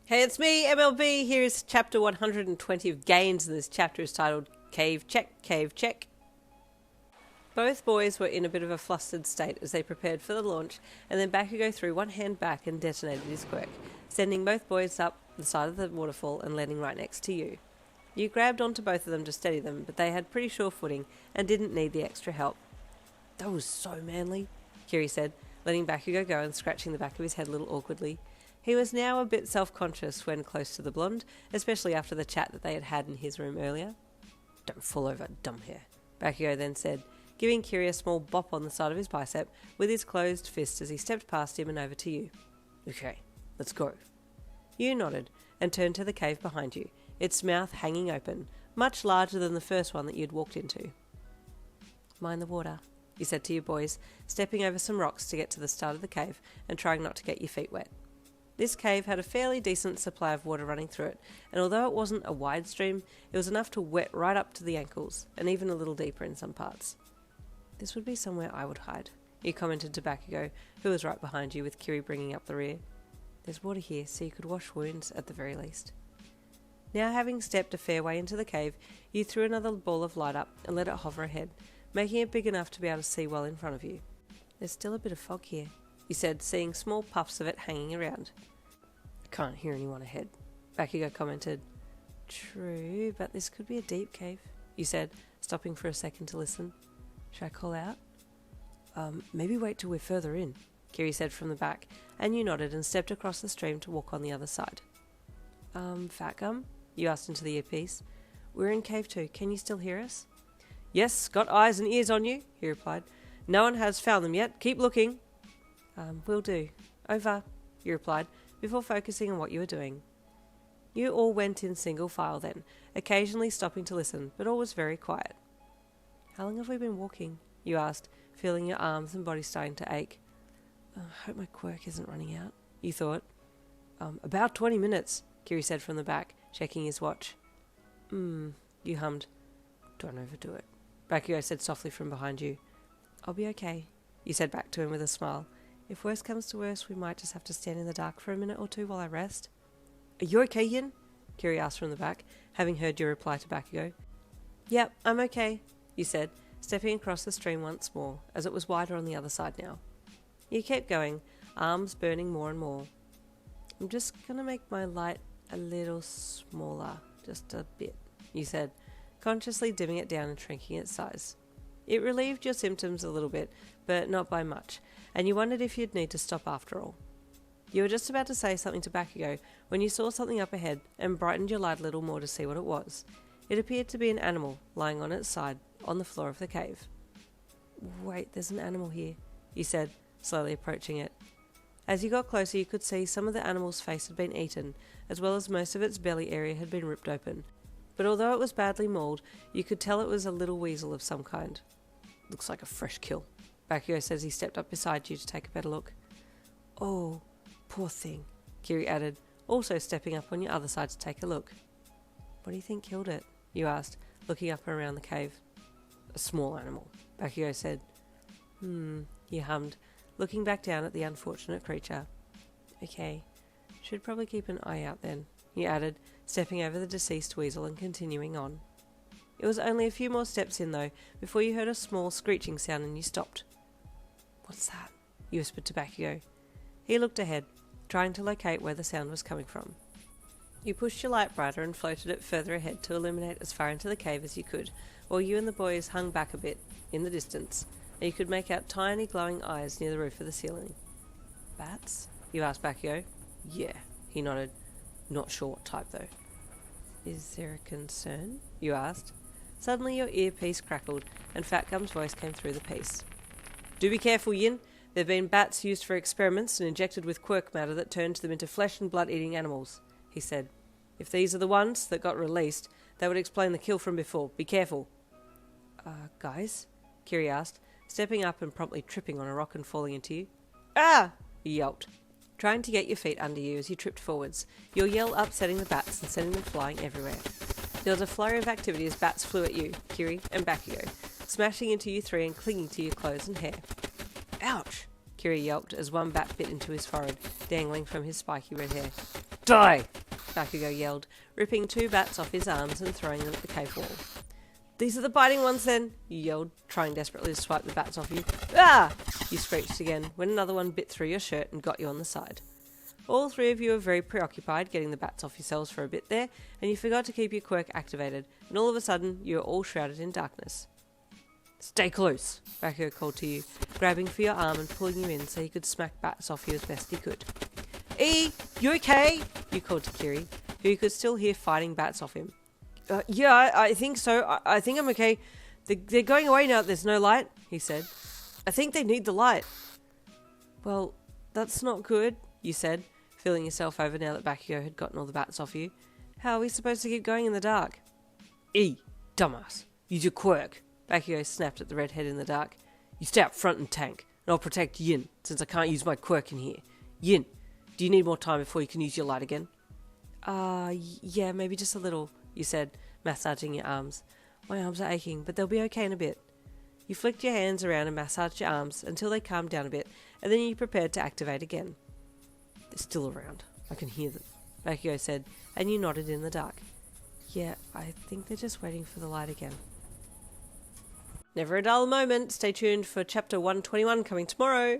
Hey, it's me, MLB. Here's chapter 120 of Gains, and this chapter is titled Cave Check, Cave Check. Both boys were in a bit of a flustered state as they prepared for the launch, and then Bakugou threw one hand back and detonated his quirk, sending both boys up the side of the waterfall and landing right next to you. You grabbed onto both of them to steady them, but they had pretty sure footing and didn't need the extra help. That was so manly, Kiri said, letting Bakugou go and scratching the back of his head a little awkwardly. He was now a bit self-conscious when close to the blonde, especially after the chat that they had had in his room earlier. Don't fall over, dumbhair, Bakugou then said, giving Kiri a small bop on the side of his bicep with his closed fist as he stepped past him and over to you. Okay, let's go. You nodded and turned to the cave behind you, its mouth hanging open, much larger than the first one that you'd walked into. Mind the water, you said to your boys, stepping over some rocks to get to the start of the cave and trying not to get your feet wet. This cave had a fairly decent supply of water running through it, and although it wasn't a wide stream, it was enough to wet right up to the ankles, and even a little deeper in some parts. This would be somewhere I would hide, you commented to Bakugou, who was right behind you with Kiri bringing up the rear. There's water here, so you could wash wounds at the very least. Now having stepped a fair way into the cave, you threw another ball of light up and let it hover ahead, making it big enough to be able to see well in front of you. There's still a bit of fog here, you said, seeing small puffs of it hanging around. I can't hear anyone ahead, Bakugou commented. True, but this could be a deep cave, you said, stopping for a second to listen. Should I call out? Maybe wait till we're further in, Kiri said from the back, and you nodded and stepped across the stream to walk on the other side. Fat Gum? You asked into the earpiece. We're in cave 2, can you still hear us? Yes, got eyes and ears on you, he replied. No one has found them yet, keep looking. Will do. Over, you replied, before focusing on what you were doing. You all went in single file then, occasionally stopping to listen, but all was very quiet. How long have we been walking? You asked, feeling your arms and body starting to ache. I hope my quirk isn't running out, you thought. About 20 minutes, Kiri said from the back, checking his watch. You hummed. Don't overdo it, Bakugou said softly from behind you. I'll be okay, you said back to him with a smile. If worse comes to worse, we might just have to stand in the dark for a minute or two while I rest. Are you okay, Yin? Kiri asked from the back, having heard your reply to Bakugou. Yep, I'm okay, you said, stepping across the stream once more, as it was wider on the other side now. You kept going, arms burning more and more. I'm just going to make my light a little smaller, just a bit, you said, consciously dimming it down and shrinking its size. It relieved your symptoms a little bit, but not by much, and you wondered if you'd need to stop after all. You were just about to say something to Bakugou when you saw something up ahead and brightened your light a little more to see what it was. It appeared to be an animal lying on its side on the floor of the cave. Wait, there's an animal here, you said, slowly approaching it. As you got closer, you could see some of the animal's face had been eaten, as well as most of its belly area had been ripped open. But although it was badly mauled, you could tell it was a little weasel of some kind. Looks like a fresh kill, Bakugou said as he stepped up beside you to take a better look. Oh, poor thing, Kiri added, also stepping up on your other side to take a look. What do you think killed it? You asked, looking up and around the cave. A small animal, Bakugou said. You hummed, looking back down at the unfortunate creature. Okay, should probably keep an eye out then, he added, stepping over the deceased weasel and continuing on. It was only a few more steps in, though, before you heard a small screeching sound and you stopped. What's that? You whispered to Bakugou. He looked ahead, trying to locate where the sound was coming from. You pushed your light brighter and floated it further ahead to illuminate as far into the cave as you could, while you and the boys hung back a bit, in the distance, and you could make out tiny glowing eyes near the roof of the ceiling. Bats? You asked Bakugou. Yeah, he nodded. Not sure what type, though. Is there a concern? You asked. Suddenly your earpiece crackled, and Fat Gum's voice came through the piece. Do be careful, Yin. There have been bats used for experiments and injected with quirk matter that turns them into flesh and blood-eating animals, he said. If these are the ones that got released, that would explain the kill from before. Be careful. Guys? Kiri asked, stepping up and promptly tripping on a rock and falling into you. Ah! He yelped, trying to get your feet under you as you tripped forwards, your yell upsetting the bats and sending them flying everywhere. There was a flurry of activity as bats flew at you, Kiri, and Bakugou, smashing into you three and clinging to your clothes and hair. Ouch! Kiri yelped as one bat bit into his forehead, dangling from his spiky red hair. Die! Bakugo yelled, ripping 2 bats off his arms and throwing them at the cave wall. These are the biting ones then, you yelled, trying desperately to swipe the bats off you. Ah! You screeched again when another one bit through your shirt and got you on the side. All 3 of you were very preoccupied getting the bats off yourselves for a bit there, and you forgot to keep your quirk activated, and all of a sudden you were all shrouded in darkness. Stay close, Bakugo called to you, grabbing for your arm and pulling you in so he could smack bats off you as best he could. E, you okay? You called to Kiri, who you could still hear fighting bats off him. Yeah, I think so. I think I'm okay. They're going away now that there's no light, he said. I think they need the light. Well, that's not good, you said, feeling yourself over now that Bakugo had gotten all the bats off you. How are we supposed to keep going in the dark? E, dumbass, use your quirk. Bakugo snapped at the redhead in the dark. You stay up front and tank, and I'll protect Yin, since I can't use my quirk in here. Yin, do you need more time before you can use your light again? Yeah, maybe just a little, you said, massaging your arms. My arms are aching, but they'll be okay in a bit. You flicked your hands around and massaged your arms until they calmed down a bit, and then you prepared to activate again. They're still around. I can hear them, Bakugo said, and you nodded in the dark. Yeah, I think they're just waiting for the light again. Never a dull moment. Stay tuned for chapter 121 coming tomorrow.